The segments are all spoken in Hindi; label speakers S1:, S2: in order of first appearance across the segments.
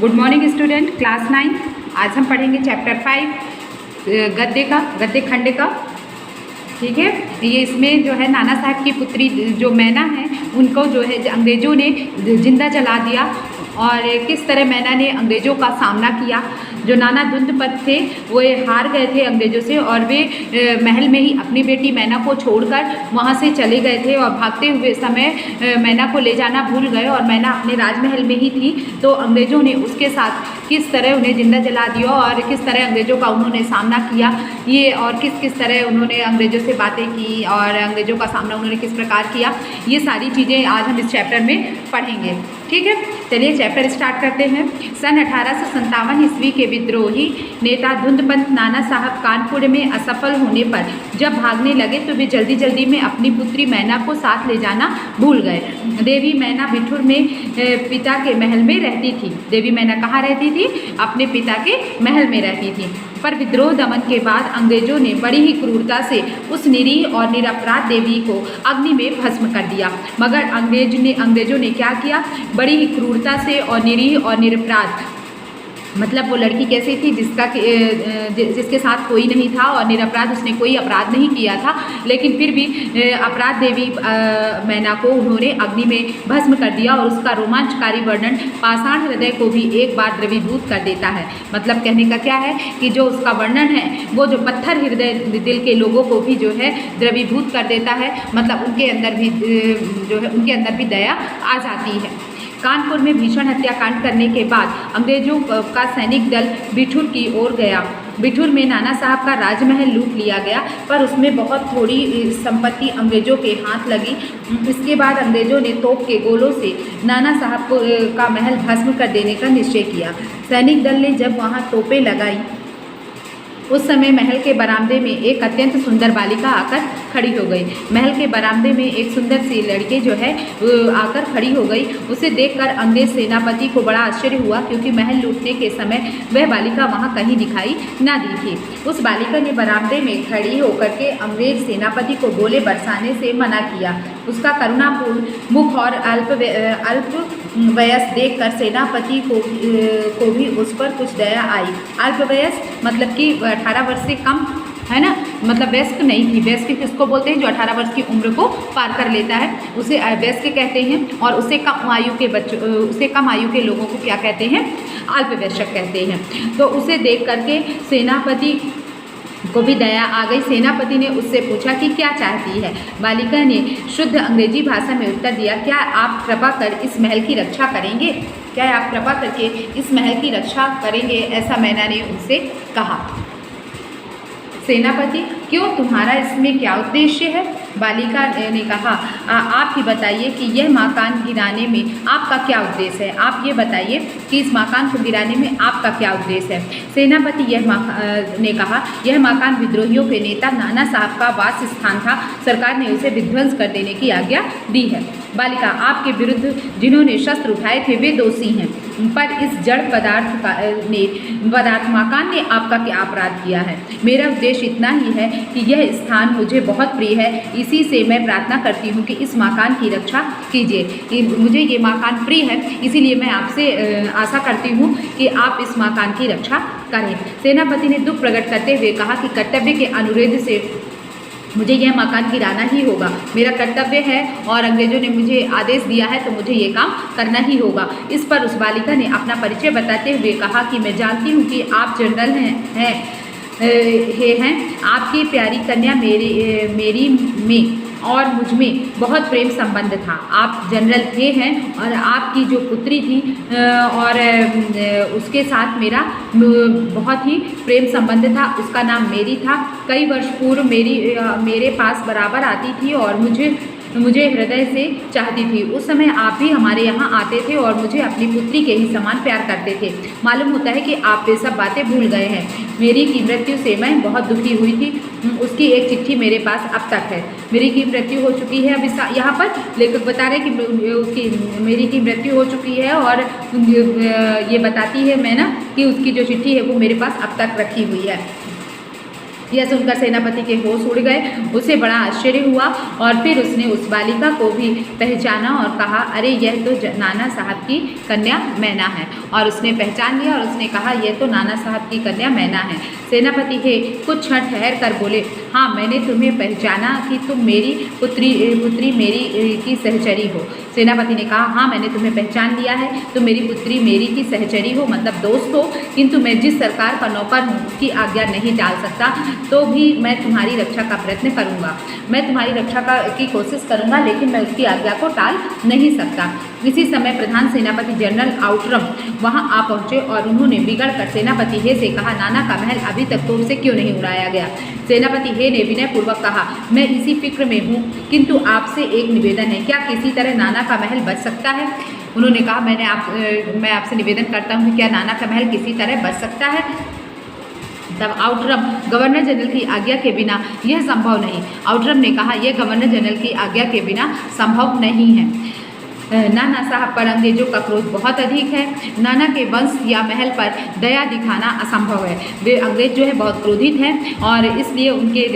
S1: Good morning student, class 9। आज हम पढ़ेंगे चैप्टर 5 गद्य खंड का। ठीक है, ये इसमें जो है नाना साहब की पुत्री जो मैना है उनको जो है अंग्रेज़ों ने जिंदा जला दिया और किस तरह मैना ने अंग्रेज़ों का सामना किया। जो नाना धुंधपत थे वो हार गए थे अंग्रेज़ों से और वे महल में ही अपनी बेटी मैना को छोड़कर वहाँ से चले गए थे और भागते हुए समय मैना को ले जाना भूल गए और मैना अपने राजमहल में ही थी। तो अंग्रेज़ों ने उसके साथ किस तरह उन्हें जिंदा जला दिया और किस तरह अंग्रेज़ों का उन्होंने सामना किया ये, और किस तरह उन्होंने अंग्रेज़ों से बातें की और अंग्रेज़ों का सामना उन्होंने किस प्रकार किया, ये सारी चीज़ें आज हम इस चैप्टर में पढ़ेंगे। ठीक है, चलिए चैप्टर स्टार्ट करते हैं। सन 1857 ईस्वी के विद्रोही नेता धुंधपंत नाना साहब कानपुर में असफल होने पर जब भागने लगे तो वे जल्दी जल्दी में अपनी पुत्री मैना को साथ ले जाना भूल गए। देवी मैना बिठूर में पिता के महल में रहती थी। देवी मैना कहाँ रहती थी? अपने पिता के महल में रहती थी। पर विद्रोह दमन के बाद अंग्रेजों ने बड़ी ही क्रूरता से उस निरीह और निरपराध देवी को अग्नि में भस्म कर दिया। मगर अंग्रेजों ने क्या किया? बड़ी ही क्रूरता से और निरीह और निरपराध, मतलब वो लड़की कैसी थी जिसके साथ कोई नहीं था और निरपराध, उसने कोई अपराध नहीं किया था, लेकिन फिर भी अपराध देवी मैना को उन्होंने अग्नि में भस्म कर दिया और उसका रोमांचकारी वर्णन पाषाण हृदय को भी एक बार द्रवीभूत कर देता है। मतलब कहने का क्या है कि जो उसका वर्णन है वो जो पत्थर हृदय दिल के लोगों को भी जो है द्रवीभूत कर देता है। मतलब उनके अंदर भी दया आ जाती है। कानपुर में भीषण हत्याकांड करने के बाद अंग्रेजों का सैनिक दल बिठूर की ओर गया। बिठूर में नाना साहब का राजमहल लूट लिया गया, पर उसमें बहुत थोड़ी संपत्ति अंग्रेजों के हाथ लगी। इसके बाद अंग्रेजों ने तोप के गोलों से नाना साहब का महल भस्म कर देने का निश्चय किया। सैनिक दल ने जब वहाँ तोपें लगाई उस समय महल के बरामदे में एक अत्यंत सुंदर बालिका आकर खड़ी हो गई। महल के बरामदे में एक सुंदर सी लड़की जो है आकर खड़ी हो गई। उसे देखकर अंग्रेज सेनापति को बड़ा आश्चर्य हुआ, क्योंकि महल लूटने के समय वह बालिका वहां कहीं दिखाई ना दी थी। उस बालिका ने बरामदे में खड़ी होकर के अंग्रेज सेनापति को गोले बरसाने से मना किया। उसका करुणापूर्ण मुख और अल्प वयस देखकर सेनापति को भी उस पर कुछ दया आई। अल्प वयस मतलब कि 18 वर्ष से कम, है ना, मतलब वयस्क नहीं थी। वयस्क किसको बोलते हैं? जो 18 वर्ष की उम्र को पार कर लेता है उसे वयस्क कहते हैं, और उससे कम आयु के लोगों को क्या कहते हैं? अल्पवयस्क कहते हैं। तो उसे देख करके सेनापति को भी दया आ गई। सेनापति ने उससे पूछा कि क्या चाहती है। बालिका ने शुद्ध अंग्रेजी भाषा में उत्तर दिया, क्या आप कृपा कर इस महल की रक्षा करेंगे? क्या आप कृपा करके इस महल की रक्षा करेंगे? ऐसा मैना ने उनसे कहा। सेनापति, क्यों, तुम्हारा इसमें क्या उद्देश्य है? बालिका ने कहा, आप ही बताइए कि यह मकान गिराने में आपका क्या उद्देश्य है। आप ये बताइए कि इस मकान को गिराने में आपका क्या उद्देश्य है। सेनापति ने कहा, यह मकान विद्रोहियों के नेता नाना साहब का वास स्थान था। सरकार ने उसे विध्वंस कर देने की आज्ञा दी है। बालिका, आपके विरुद्ध जिन्होंने शस्त्र उठाए थे वे दोषी हैं, पर इस जड़ पदार्थ मकान ने आपका क्या अपराध किया है? मेरा उद्देश्य इतना ही है कि यह स्थान मुझे बहुत प्रिय है, इसी से मैं प्रार्थना करती हूँ कि इस मकान की रक्षा कीजिए। मुझे ये मकान प्रिय है, इसीलिए मैं आपसे आशा करती हूँ कि आप इस मकान की रक्षा करें। सेनापति ने दुख प्रकट करते हुए कहा कि कर्तव्य के अनुरोध से मुझे यह मकान गिराना ही होगा। मेरा कर्तव्य है और अंग्रेजों ने मुझे आदेश दिया है तो मुझे ये काम करना ही होगा। इस पर उस बालिका ने अपना परिचय बताते हुए कहा कि मैं जानती हूँ कि आप जनरल हैं। आपकी प्यारी कन्या मेरी में और मुझ में बहुत प्रेम संबंध था। आप जनरल थे हैं और आपकी जो पुत्री थी और उसके साथ मेरा बहुत ही प्रेम संबंध था। उसका नाम मेरी था। कई वर्ष पूर्व मेरे पास बराबर आती थी और मुझे हृदय से चाहती थी। उस समय आप भी हमारे यहाँ आते थे और मुझे अपनी पुत्री के ही समान प्यार करते थे। मालूम होता है कि आप वे सब बातें भूल गए हैं। मेरी की मृत्यु से मैं बहुत दुखी हुई थी। उसकी एक चिट्ठी मेरे पास अब तक है। मेरी की मृत्यु हो चुकी है। अब यहाँ पर लेखक बता रहे कि मेरी की मृत्यु हो चुकी है और ये बताती है मैं ना कि उसकी जो चिट्ठी है वो मेरे पास अब तक रखी हुई है। यह सुनकर सेनापति के होश उड़ गए। उसे बड़ा आश्चर्य हुआ और फिर उसने उस बालिका को भी पहचाना और कहा, अरे यह तो नाना साहब की कन्या मैना है। और उसने पहचान लिया और उसने कहा, यह तो नाना साहब की कन्या मैना है। सेनापति हे कुछ क्षण ठहर कर बोले, हाँ मैंने तुम्हें पहचाना कि तुम मेरी पुत्री मेरी की सहचरी हो। सेनापति ने कहा, हाँ मैंने तुम्हें पहचान लिया है, तुम मेरी पुत्री मेरी की सहचरी हो, मतलब दोस्त हो, किंतु मैं जिस सरकार का नौकर हूँ उसकी आज्ञा नहीं टाल सकता, तो भी मैं तुम्हारी रक्षा का प्रयत्न करूँगा। मैं तुम्हारी रक्षा की कोशिश करूँगा, लेकिन मैं उसकी आज्ञा को टाल नहीं सकता। इसी समय प्रधान सेनापति जनरल आउटरम वहाँ आ पहुँचे और उन्होंने बिगड़ कर सेनापति हे से कहा, नाना का महल अभी तक तोप से क्यों नहीं उड़ाया गया। सेनापति हे ने विनयपूर्वक कहा, मैं इसी फिक्र में हूँ, किंतु आपसे एक निवेदन है, क्या किसी तरह नाना का महल बच सकता है। उन्होंने कहा, मैं आपसे निवेदन करता हूँ, क्या नाना का महल किसी तरह बच सकता है। तब आउटरम गवर्नर जनरल की आज्ञा के बिना यह संभव नहीं। आउटरम ने कहा, यह गवर्नर जनरल की आज्ञा के बिना संभव नहीं है। नाना साहब पर अंग्रेजों का क्रोध बहुत अधिक है। नाना के वंश या महल पर दया दिखाना असंभव है। वे अंग्रेज जो है बहुत क्रोधित हैं और इसलिए उनके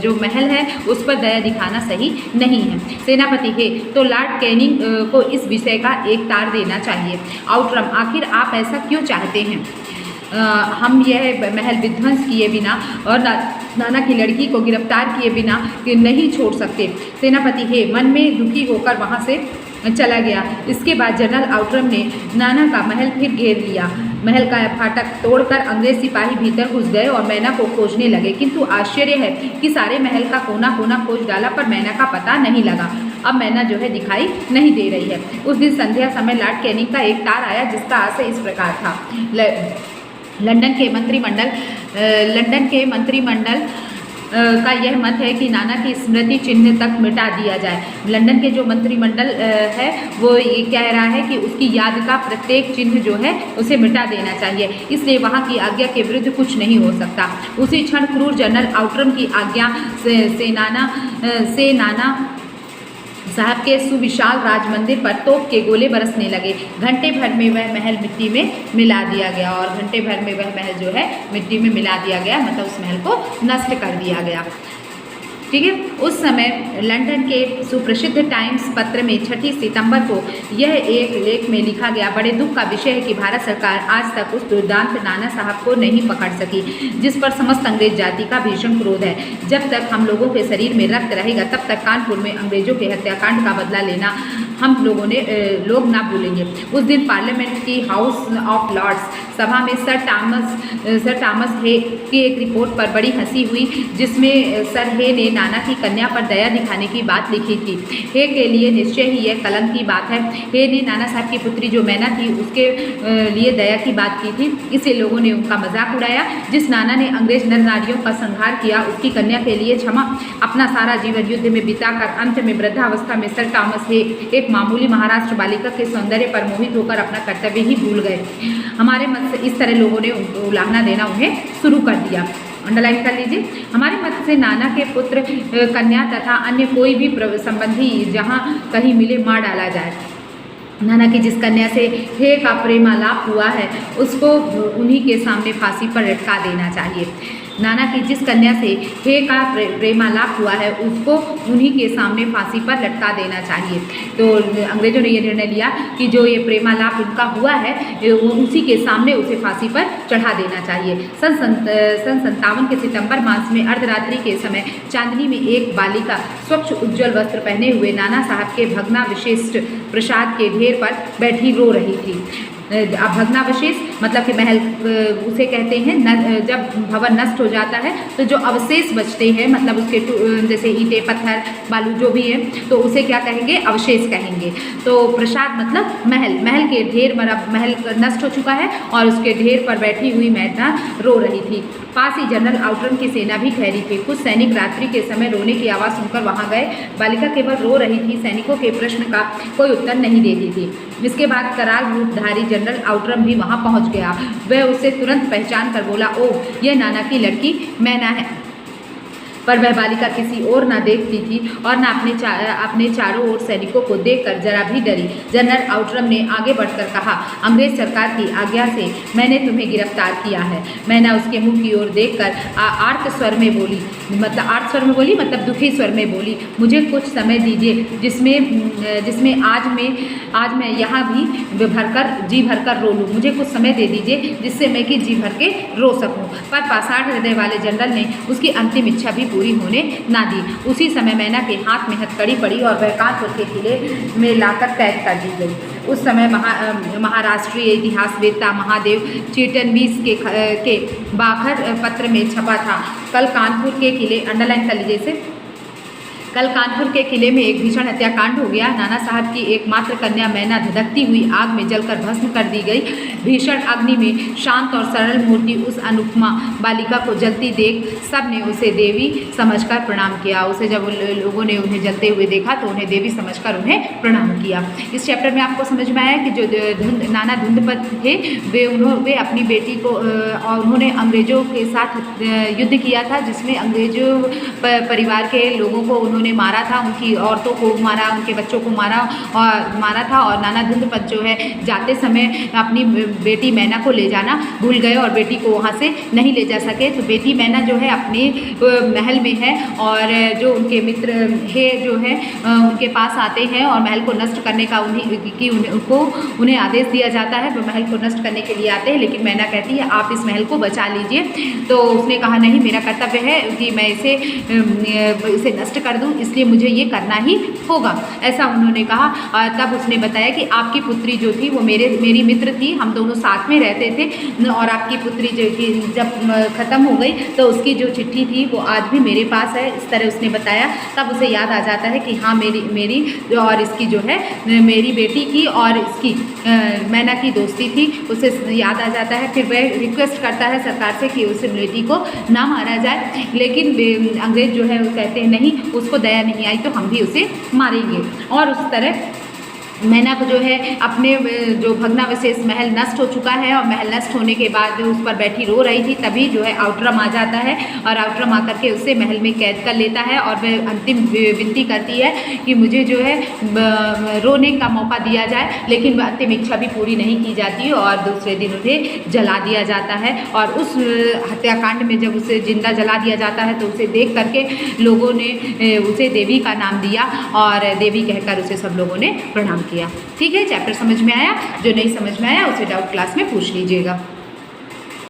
S1: जो महल है उस पर दया दिखाना सही नहीं है। सेनापति हे तो लॉर्ड कैनिंग को इस विषय का एक तार देना चाहिए। आउटरम, आखिर आप ऐसा क्यों चाहते हैं। हम यह महल विध्वंस किए बिना और नाना की लड़की को गिरफ्तार किए बिना नहीं छोड़ सकते। सेनापति हे मन में दुखी होकर वहाँ से चला गया। इसके बाद जनरल आउटरम ने नाना का महल फिर घेर लिया। महल का फाटक तोड़कर अंग्रेज सिपाही भीतर घुस गए और मैना को खोजने लगे, किंतु आश्चर्य है कि सारे महल का कोना कोना खोज डाला पर मैना का पता नहीं लगा। अब मैना जो है दिखाई नहीं दे रही है। उस दिन संध्या समय लॉर्ड कैनिंग का एक तार आया जिसका आशय इस प्रकार था, लंदन के मंत्रिमंडल का यह मत है कि नाना की स्मृति चिन्ह तक मिटा दिया जाए। लंदन के जो मंत्रिमंडल है वो ये कह रहा है कि उसकी याद का प्रत्येक चिन्ह जो है उसे मिटा देना चाहिए, इसलिए वहाँ की आज्ञा के विरुद्ध कुछ नहीं हो सकता। उसी क्षण क्रूर जनरल आउटरम की आज्ञा से नाना साहब के सुविशाल राजमंदिर पर तोप के गोले बरसने लगे। घंटे भर में वह महल मिट्टी में मिला दिया गया और घंटे भर में वह महल जो है मिट्टी में मिला दिया गया, मतलब उस महल को नष्ट कर दिया गया। ठीक है। उस समय लंदन के सुप्रसिद्ध टाइम्स पत्र में 6 सितंबर को यह एक लेख में लिखा गया, बड़े दुख का विषय है कि भारत सरकार आज तक उस दुर्दांत नाना साहब को नहीं पकड़ सकी जिस पर समस्त अंग्रेज जाति का भीषण क्रोध है। जब तक हम लोगों के शरीर में रक्त रहेगा तब तक कानपुर में अंग्रेजों के हत्याकांड का बदला लेना हम लोग ना भूलेंगे। उस दिन पार्लियामेंट की हाउस ऑफ लॉर्ड्स सभा में सर टॉमस हे की एक रिपोर्ट पर बड़ी हंसी हुई, जिसमें सर हे ने नाना की कन्या पर दया दिखाने की बात लिखी थी। हे के लिए निश्चय ही यह कलंक की बात है। हे ने नाना साहब की पुत्री जो मैना थी उसके लिए दया की बात की थी, इससे लोगों ने उनका मजाक उड़ाया। जिस नाना ने अंग्रेज नर नारियों का संहार किया उसकी कन्या के लिए क्षमा अपना सारा जीवन युद्ध में बिताकर अंत में वृद्धावस्था में सर टॉमस हे एक मामूली महाराष्ट्र बालिका के सौंदर्य पर मोहित होकर अपना कर्तव्य ही भूल गए। हमारे मत से इस तरह लोगों ने उनको उलाहना देना उन्हें शुरू कर दिया। अंडरलाइन कर लीजिए। हमारे मत से नाना के पुत्र कन्या तथा अन्य कोई भी संबंधी जहाँ कहीं मिले मार डाला जाए। नाना की जिस कन्या से हे का प्रेमालाप हुआ है उसको उन्हीं के सामने फांसी पर लटका देना चाहिए। नाना की जिस कन्या से हे का प्रेमालाप हुआ है उसको उन्हीं के सामने फांसी पर लटका देना चाहिए। तो अंग्रेजों ने यह निर्णय लिया कि जो ये प्रेमालाप उनका हुआ है उसी के सामने उसे फांसी पर चढ़ा देना चाहिए। सन 57 के सितंबर मास में अर्धरात्रि के समय चांदनी में एक बालिका स्वच्छ उज्ज्वल वस्त्र पहने हुए नाना साहब के भग्नावशेष प्रसाद के ढेर पर बैठी रो रही थी। अब भग्नावशेष मतलब कि महल उसे कहते हैं, जब भवन नष्ट हो जाता है तो जो अवशेष बचते हैं मतलब उसके जैसे ईंटें पत्थर बालू जो भी है तो उसे क्या कहेंगे, अवशेष कहेंगे। तो प्रसाद मतलब महल के ढेर मतलब महल नष्ट हो चुका है और उसके ढेर पर बैठी हुई मैना रो रही थी। पास ही जनरल आउटरम की सेना भी ठहरी थी। कुछ सैनिक रात्रि के समय रोने की आवाज़ सुनकर वहां गए। बालिका केवल रो रही थी, सैनिकों के प्रश्न का कोई उत्तर नहीं देती थी। इसके बाद कराल रूपधारी जनरल आउटरम भी वहां पहुंच गया। वह उसे तुरंत पहचान कर बोला, ओह यह नाना की लड़की मैना है। पर वह बालिका किसी और न देखती थी और न अपने चारों ओर सैनिकों को देखकर जरा भी डरी। जनरल आउटरम ने आगे बढ़कर कहा, अंग्रेज सरकार की आज्ञा से मैंने तुम्हें गिरफ्तार किया है। मैना उसके मुंह की ओर देखकर आर्त स्वर में बोली, मतलब दुखी स्वर में बोली, मुझे कुछ समय दीजिए जिसमें आज मैं यहाँ भी जी भरकर रो लूँ। मुझे कुछ समय दे दीजिए जिससे मैं कि जी भर के रो सकूँ। पर पाषाण हृदय वाले जनरल ने उसकी अंतिम इच्छा भी पूरी होने ना दी। उसी समय मैना के हाथ में हथकड़ी पड़ी और वह कानपुर के किले में लाकर कैद कर दी गई। उस समय महाराष्ट्रीय इतिहासवेत्ता महादेव चिटनवीस के बाखर पत्र में छपा था, कल कानपुर के किले, अंडरलाइन कर लीजिए इसे, कल कानपुर के किले में एक भीषण हत्याकांड हो गया। नाना साहब की एकमात्र कन्या मैना धधकती हुई आग में जलकर भस्म कर दी गई। भीषण अग्नि में शांत और सरल मूर्ति उस अनुपमा बालिका को जलती देख सबने उसे देवी समझकर प्रणाम किया। उसे जब लोगों ने उन्हें जलते हुए देखा तो उन्हें देवी समझकर उन्हें प्रणाम किया। इस चैप्टर में आपको समझ में आया कि जो नाना धुंधपत थे वे अपनी बेटी को और उन्होंने अंग्रेज़ों के साथ युद्ध किया था, जिसमें अंग्रेज़ों परिवार के लोगों को उन्होंने मारा था, उनकी औरतों को मारा, उनके बच्चों को मारा था। और नाना धुंधपत जो है जाते समय अपनी बेटी मैना को ले जाना भूल गए और बेटी को वहाँ से नहीं ले जा सके। तो बेटी मैना जो है अपने महल में है और जो उनके मित्र है जो है उनके पास आते हैं और महल को नष्ट करने का उन्हें आदेश दिया जाता है। वो महल को नष्ट करने के लिए आते हैं, लेकिन मैना कहती है आप इस महल को बचा लीजिए। तो उसने कहा नहीं, मेरा कर्तव्य है कि मैं इसे नष्ट कर दूं, इसलिए मुझे ये करना ही होगा, ऐसा उन्होंने कहा। और तब उसने बताया कि आपकी पुत्री जो थी वो मेरी मित्र थी, हम दोनों साथ में रहते थे और आपकी पुत्री जो थी जब ख़त्म हो गई तो उसकी जो चिट्ठी थी वो आज भी मेरे पास है, इस तरह उसने बताया। तब उसे याद आ जाता है कि हाँ मेरी और इसकी जो है मेरी बेटी की और इसकी मैना की दोस्ती थी, उसे याद आ जाता है। फिर वह रिक्वेस्ट करता है सरकार से कि उस बेटी को ना मारा जाए, लेकिन अंग्रेज जो है वो कहते हैं नहीं, उसको दया नहीं आई तो हम भी उसे मारेंगे। और उस तरह मैना को जो है अपने जो भग्नावशेष महल नष्ट हो चुका है और महल नष्ट होने के बाद उस पर बैठी रो रही थी, तभी जो है आउटरम आ जाता है और आउटरम आकर के उसे महल में कैद कर लेता है और वह अंतिम विनती करती है कि मुझे जो है रोने का मौका दिया जाए, लेकिन वह अंतिम इच्छा भी पूरी नहीं की जाती और दूसरे दिन उन्हें जला दिया जाता है। और उस हत्याकांड में जब उसे जिंदा जला दिया जाता है तो उसे देख करके लोगों ने उसे देवी का नाम दिया और देवी कहकर उसे सब लोगों ने प्रणाम किया। ठीक है, चैप्टर समझ में आया? जो नहीं समझ में आया उसे डाउट क्लास में पूछ लीजिएगा।